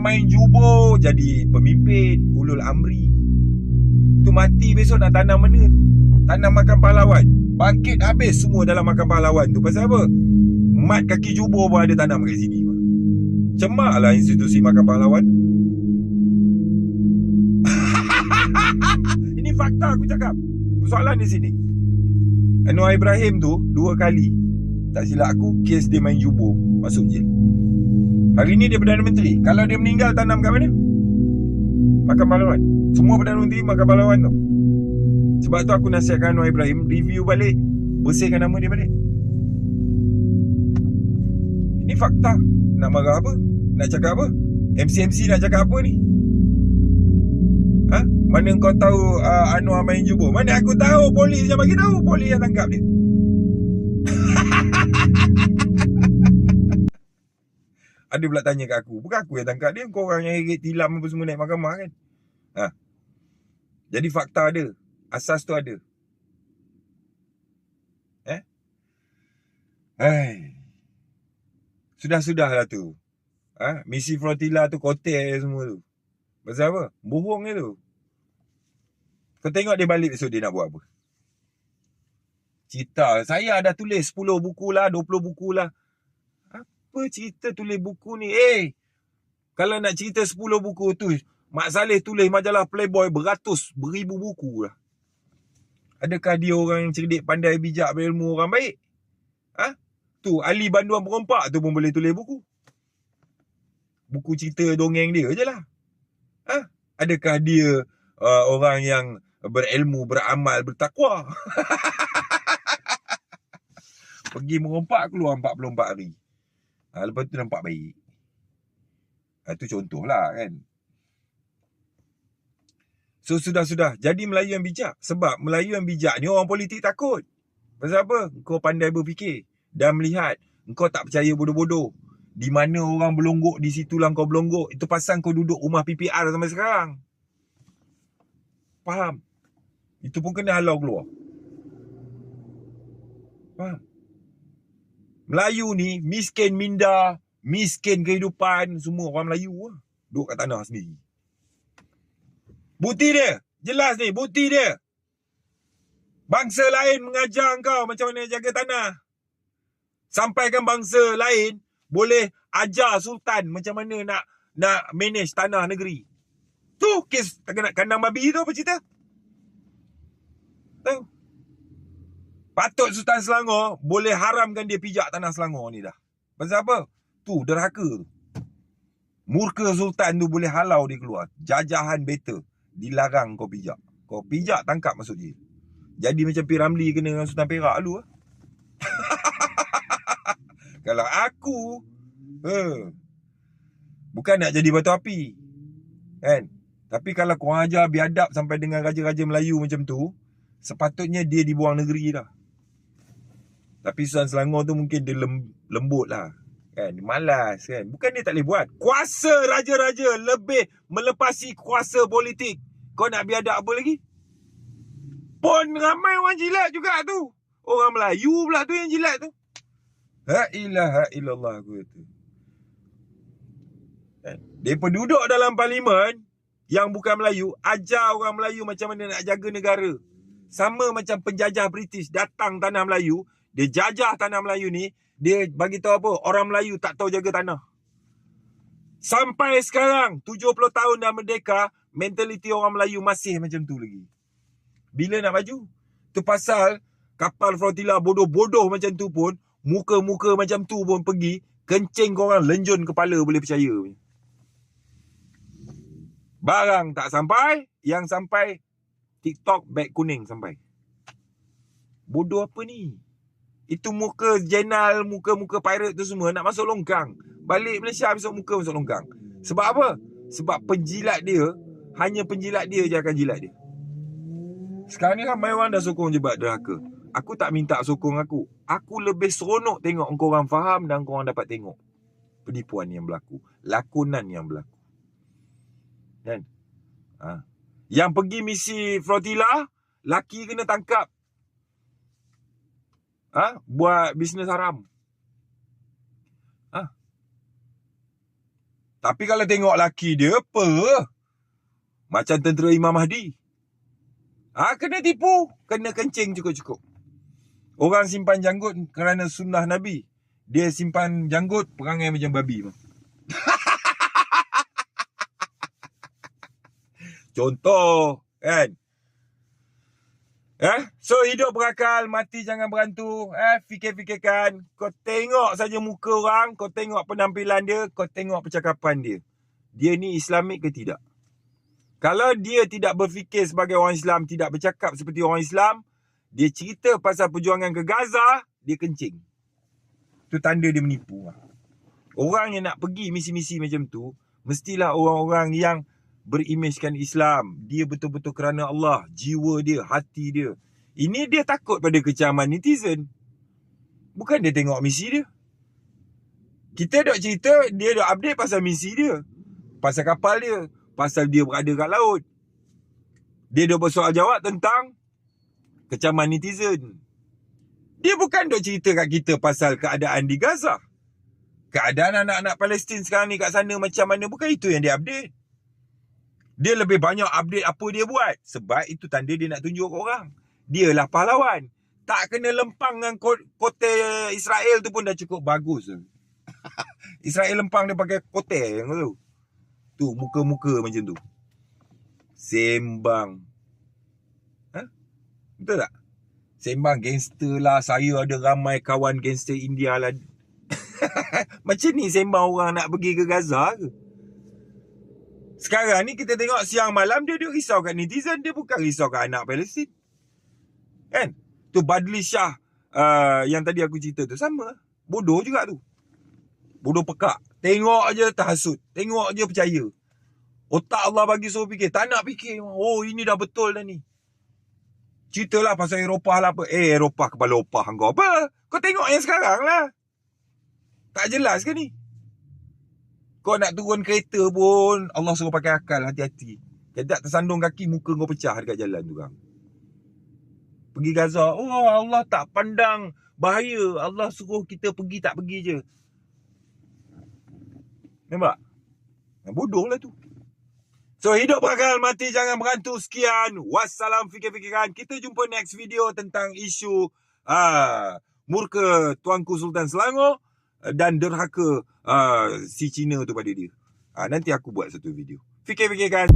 main jubo jadi pemimpin ulul amri. Tu mati besok nak tanam mana tu? Tanam makan pahlawan. Bangkit habis semua dalam makan pahlawan tu. Pasal apa? Mat kaki jubo pun ada tanam kat sini. Cemak lah institusi makan pahlawan. Ini fakta aku cakap. Persoalan di sini, Anwar Ibrahim tu 2 kali, tak silap aku, kes dia main jubo, masuk jail. Hari ni dia Perdana Menteri. Kalau dia meninggal, tanam kat mana? Makan pahlawan. Semua Perdana Menteri makan pahlawan tu. Sebab tu aku nasihatkan Anwar Ibrahim review balik, bersihkan nama dia balik. Ini fakta. Nak marah apa? Nak cakap apa? MC nak cakap apa ni? Ha? Mana kau tahu Anwar main jubo? Mana aku tahu? Polis yang bagi tahu. Polis yang tangkap dia. Ada pula tanya kat aku, bukan aku yang tangkap dia, kau orang yang heret tilam apa semua naik mahkamah kan. Jadi fakta ada, asas tu ada. Sudah-sudahlah tu. Misi Flotilla tu kotel semua tu. Pasal apa? Bohong je tu. Kau tengok dia balik besok dia nak buat apa? Cerita, saya dah tulis 10 buku lah, 20 buku lah. Apa cerita tulis buku ni? Kalau nak cerita 10 buku tu, Mak Saleh tulis majalah Playboy beribu buku lah. Adakah dia orang yang cerdik, pandai, bijak, berilmu, orang baik? Tu Ali Banduan Perompak tu pun boleh tulis buku. Buku cerita dongeng dia je lah. Adakah dia orang yang berilmu, beramal, bertakwa? Pergi merompak keluar 44 hari. Lepas tu nampak baik. Itu contoh lah kan. So sudah-sudah. Jadi Melayu yang bijak. Sebab Melayu yang bijak ni orang politik takut. Pasal apa? Kau pandai berfikir dan melihat. Kau tak percaya bodoh-bodoh. Di mana orang berlonggok, di situlah kau berlonggok. Itu pasal kau duduk rumah PPR sampai sekarang. Faham? Itu pun kena halau keluar. Faham? Melayu ni miskin minda, miskin kehidupan, semua orang Melayu lah. Duduk kat tanah sendiri. Bukti dia, jelas ni, bukti dia. Bangsa lain mengajar kau macam mana jaga tanah. Sampaikan bangsa lain boleh ajar Sultan macam mana nak manage tanah negeri. Tu kes kandang babi tu apa cerita? Tahu? Patut Sultan Selangor boleh haramkan dia pijak tanah Selangor ni dah. Pasal apa? Tu derhaka tu. Murka Sultan tu boleh halau dia keluar. Jajahan better. Dilarang kau pijak. Kau pijak, tangkap masuk jail. Jadi macam P. Ramlee kena dengan Sultan Perak dulu lah. Kalau aku bukan nak jadi batu api kan, tapi kalau korang ajar biadab sampai dengan raja-raja Melayu macam tu, sepatutnya dia dibuang negeri dah. Tapi Sultan Selangor tu mungkin dia lembut lah kan, malas kan. Bukan dia tak boleh buat. Kuasa raja-raja lebih melepasi kuasa politik. Kau nak biadab apa lagi? Pun ramai orang jilat juga tu. Orang Melayu pula tu yang jilat tu. La ilaha illallah aku kata. Mereka duduk dalam parlimen yang bukan Melayu, ajar orang Melayu macam mana nak jaga negara. Sama macam penjajah British datang tanah Melayu, dia jajah tanah Melayu ni, dia bagi tahu apa? Orang Melayu tak tahu jaga tanah. Sampai sekarang 70 tahun dah merdeka, mentaliti orang Melayu masih macam tu lagi. Bila nak maju? Tu pasal kapal flotilla bodoh-bodoh macam tu pun, muka-muka macam tu pun pergi, kencing korang lenjun kepala boleh percaya. Barang tak sampai, yang sampai TikTok beg kuning sampai. Bodoh apa ni? Itu muka jenal, muka-muka pirate tu semua nak masuk longkang. Balik Malaysia besok muka masuk longkang. Sebab apa? Sebab penjilat dia, hanya penjilat dia je akan jilat dia. Sekarang ni ramai orang dah sokong jebat derhaka. Aku tak minta sokong aku. Aku lebih seronok tengok korang faham dan korang dapat tengok penipuan yang berlaku, lakonan yang berlaku. Kan? Yang pergi misi flotilla, laki kena tangkap. Buat bisnes haram. Tapi kalau tengok laki dia apa? Macam tentera Imam Mahdi. Kena tipu. Kena kencing cukup-cukup. Orang simpan janggut kerana sunnah Nabi. Dia simpan janggut perangai macam babi. Contoh, kan? So hidup berakal, mati jangan berantu. Fikir-fikirkan. Kau tengok saja muka orang, kau tengok penampilan dia, kau tengok percakapan dia. Dia ni Islamik ke tidak? Kalau dia tidak berfikir sebagai orang Islam, tidak bercakap seperti orang Islam, dia cerita pasal perjuangan ke Gaza, dia kencing. Itu tanda dia menipu. Orang yang nak pergi misi-misi macam tu, mestilah orang-orang yang berimejkan Islam. Dia betul-betul kerana Allah, jiwa dia, hati dia. Ini dia takut pada kecaman netizen. Bukan dia tengok misi dia. Kita dok cerita, dia dok update pasal misi dia. Pasal kapal dia. Pasal dia berada kat laut. Dia dok bersoal jawab tentang kecaman netizen. Dia bukan dok cerita kat kita pasal keadaan di Gaza. Keadaan anak-anak Palestin sekarang ni kat sana macam mana. Bukan itu yang dia update. Dia lebih banyak update apa dia buat. Sebab itu tanda dia nak tunjuk ke orang. Dialah pahlawan. Tak kena lempang dengan kotel Israel tu pun dah cukup bagus. Israel lempang dia pakai kotel yang tu. Tu muka-muka macam tu. Sembang. Betul tak? Sembang gangster lah. Saya ada ramai kawan gangster India lah. Macam ni sembang orang nak pergi ke Gaza ke? Sekarang ni kita tengok siang malam dia risau kat netizen. Dia bukan risau kat anak Palestin. Kan? Tu Badli Shah yang tadi aku cerita tu sama. Bodoh juga tu. Bodoh pekak. Tengok je terhasut. Tengok je percaya. Otak Allah bagi suruh fikir. Tak nak fikir. Oh ini dah betul dah ni. Ceritalah pasal Eropah lah apa. Eropah kepala opah kau apa? Kau tengok yang sekarang lah. Tak jelas ke ni? Kau nak turun kereta pun Allah suruh pakai akal. Hati-hati. Kalau tak tersandung kaki muka kau pecah dekat jalan tu kan. Pergi Gaza. Oh Allah tak pandang bahaya. Allah suruh kita pergi tak pergi je. Nampak? Bodoh lah tu. So hidup berakal, mati jangan berantu. Sekian. Wassalam fikir-fikiran. Kita jumpa next video tentang isu murka Tuanku Sultan Selangor dan derhaka si Cina tu pada dia. Nanti aku buat satu video. Fikir-fikirkan.